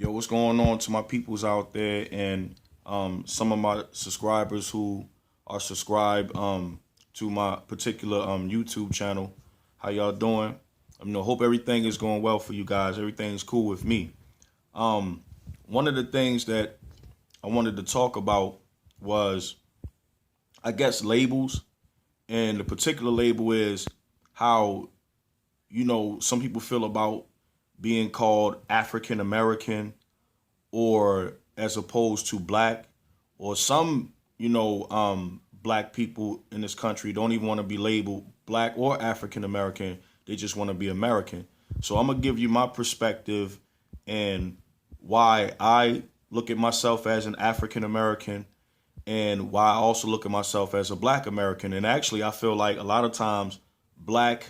Yo, what's going on to my peoples out there and some of my subscribers who are subscribed to my particular YouTube channel. How y'all doing? Hope everything is going well for you guys. Everything's cool with me. One of the things that I wanted to talk about was, I guess, labels. And the particular label is how, some people feel about being called African American or as opposed to black, or some, black people in this country don't even want to be labeled black or African American. They just want to be American. So I'm going to give you my perspective and why I look at myself as an African American and why I also look at myself as a black American. And actually, I feel like a lot of times black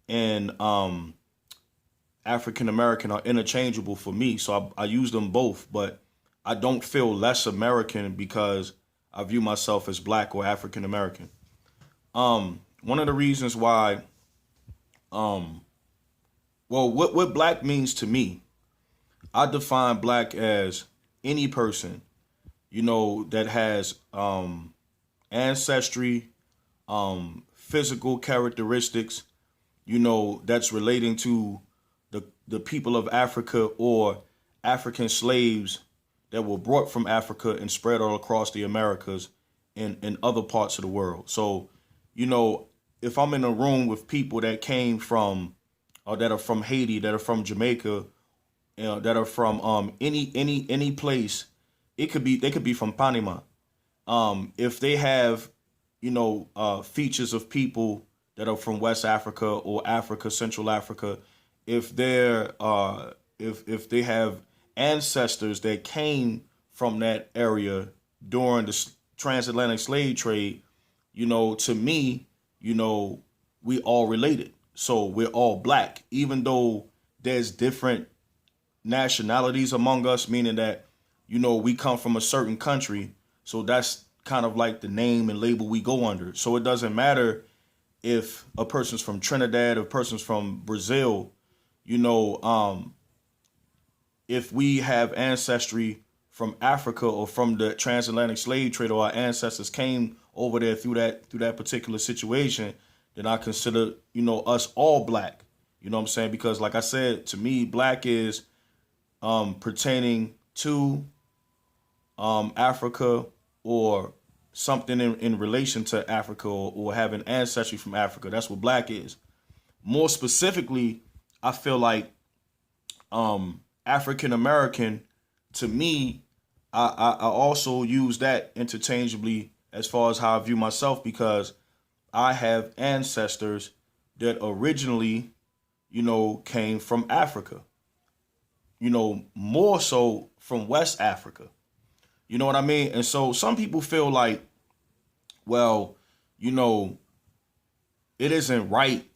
and African American are interchangeable for me. So I use them both, but I don't feel less American because I view myself as black or African American. One of the reasons why, what black means to me, I define black as any person, that has ancestry, physical characteristics, that's relating to the people of Africa or African slaves that were brought from Africa and spread all across the Americas and other parts of the world. So, if I'm in a room with people that came from, or that are from Haiti, that are from Jamaica, that are from any place, they could be from Panama. If they have, features of people that are from West Africa or Africa, Central Africa, if they're if they have ancestors that came from that area during the transatlantic slave trade, to me, we all related. So we're all black, even though there's different nationalities among us, meaning that, we come from a certain country. So that's kind of like the name and label we go under. So it doesn't matter if a person's from Trinidad, or a person's from Brazil, if we have ancestry from Africa or from the transatlantic slave trade, or our ancestors came over there through that particular situation, then I consider, us all black. You know what I'm saying? Because like I said, to me, black is pertaining to Africa or something in relation to Africa, or having ancestry from Africa. That's what black is. More specifically, I feel like African American, to me, I also use that interchangeably as far as how I view myself, because I have ancestors that originally, came from Africa, more so from West Africa. You know what I mean? And so some people feel like, well, it isn't right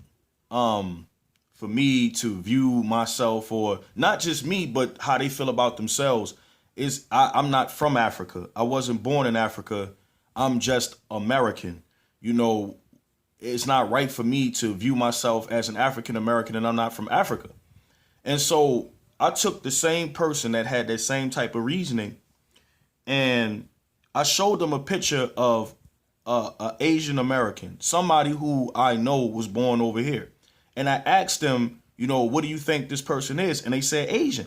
for me to view myself, or not just me, but how they feel about themselves, is I'm not from Africa. I wasn't born in Africa. I'm just American. It's not right for me to view myself as an African American and I'm not from Africa. And so I took the same person that had that same type of reasoning, and I showed them a picture of a Asian American, somebody who I know was born over here. And I asked them, what do you think this person is? And they said Asian.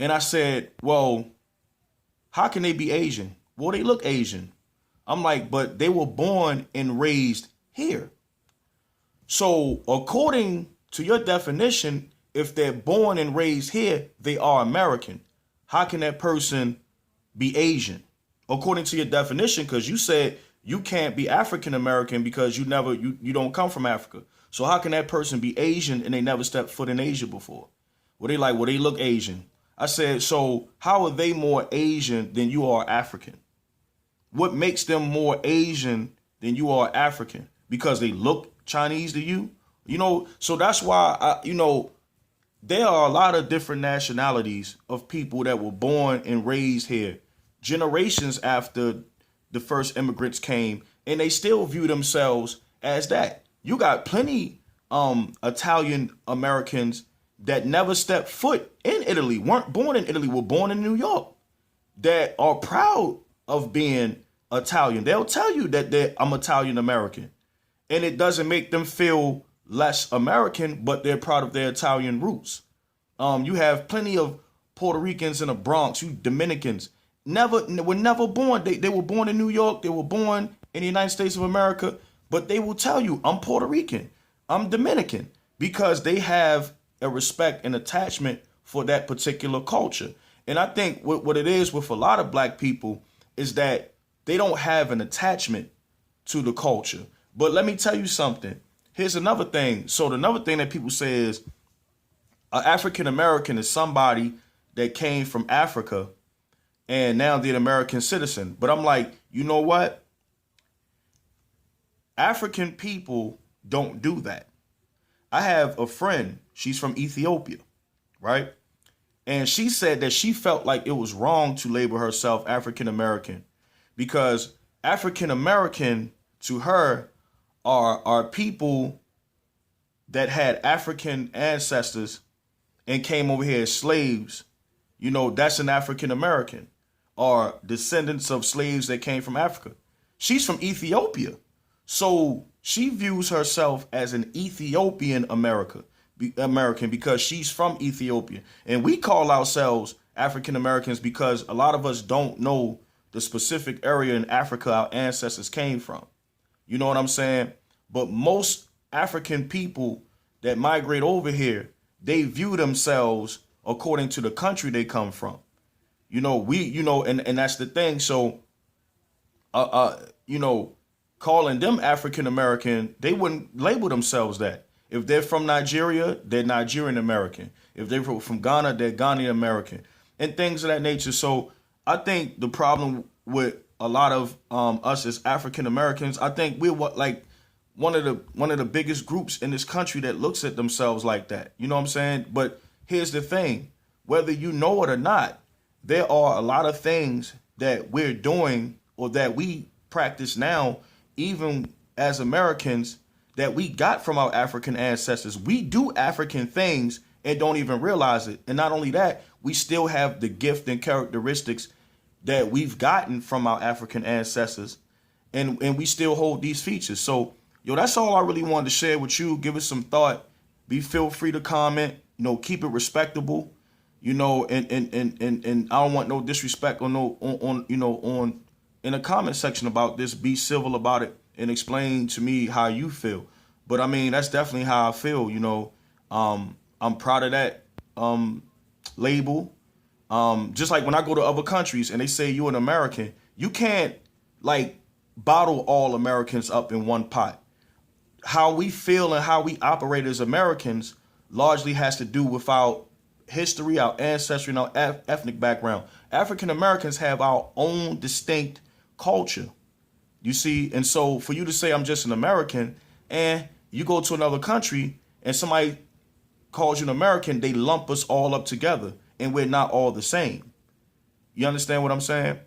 And I said, well, how can they be Asian? Well, they look Asian. I'm like, but they were born and raised here. So according to your definition, if they're born and raised here, they are American. How can that person be Asian? According to your definition, because you said you can't be African American because you don't come from Africa. So how can that person be Asian and they never stepped foot in Asia before? Well, they look Asian. I said, so how are they more Asian than you are African? What makes them more Asian than you are African? Because they look Chinese to you? So that's why, there are a lot of different nationalities of people that were born and raised here generations after the first immigrants came, and they still view themselves as that. You got plenty Italian Americans that never stepped foot in Italy, weren't born in Italy, were born in New York, that are proud of being Italian. They'll tell you that I'm Italian American. And it doesn't make them feel less American, but they're proud of their Italian roots. You have plenty of Puerto Ricans in the Bronx, you Dominicans, were never born. They were born in New York, they were born in the United States of America, but they will tell you, I'm Puerto Rican, I'm Dominican, because they have a respect and attachment for that particular culture. And I think what it is with a lot of black people is that they don't have an attachment to the culture. But let me tell you something. Here's another thing. So another thing that people say is an African American is somebody that came from Africa and now they're an American citizen. But I'm like, you know what? African people don't do that. I have a friend, she's from Ethiopia, right? And she said that she felt like it was wrong to label herself African American because African American to her are people that had African ancestors and came over here as slaves. You know, that's an African American, or descendants of slaves that came from Africa. She's from Ethiopia. So she views herself as an Ethiopian American because she's from Ethiopia. And we call ourselves African Americans because a lot of us don't know the specific area in Africa our ancestors came from. You know what I'm saying? But most African people that migrate over here, they view themselves according to the country they come from. You know, and that's the thing. So, calling them African American, they wouldn't label themselves that. If they're from Nigeria, they're Nigerian American. If they're from Ghana, they're Ghanaian American, and things of that nature. So I think the problem with a lot of us as African Americans, I think we're one of the biggest groups in this country that looks at themselves like that. You know what I'm saying? But here's the thing, whether you know it or not, there are a lot of things that we're doing or that we practice now, even as Americans, that we got from our African ancestors. We do African things and don't even realize it. And not only that, we still have the gift and characteristics that we've gotten from our African ancestors, and we still hold these features. So, that's all I really wanted to share with you. Give it some thought. Feel free to comment. Keep it respectable. And I don't want no disrespect or on in the comment section about this. Be civil about it and explain to me how you feel. But I mean, that's definitely how I feel. I'm proud of that label. Just like when I go to other countries and they say you're an American, you can't bottle all Americans up in one pot. How we feel and how we operate as Americans largely has to do with our history, our ancestry, and our ethnic background. African Americans have our own distinct culture, you see. And so for you to say I'm just an American, and you go to another country and somebody calls you an American, they lump us all up together and we're not all the same. You understand what I'm saying?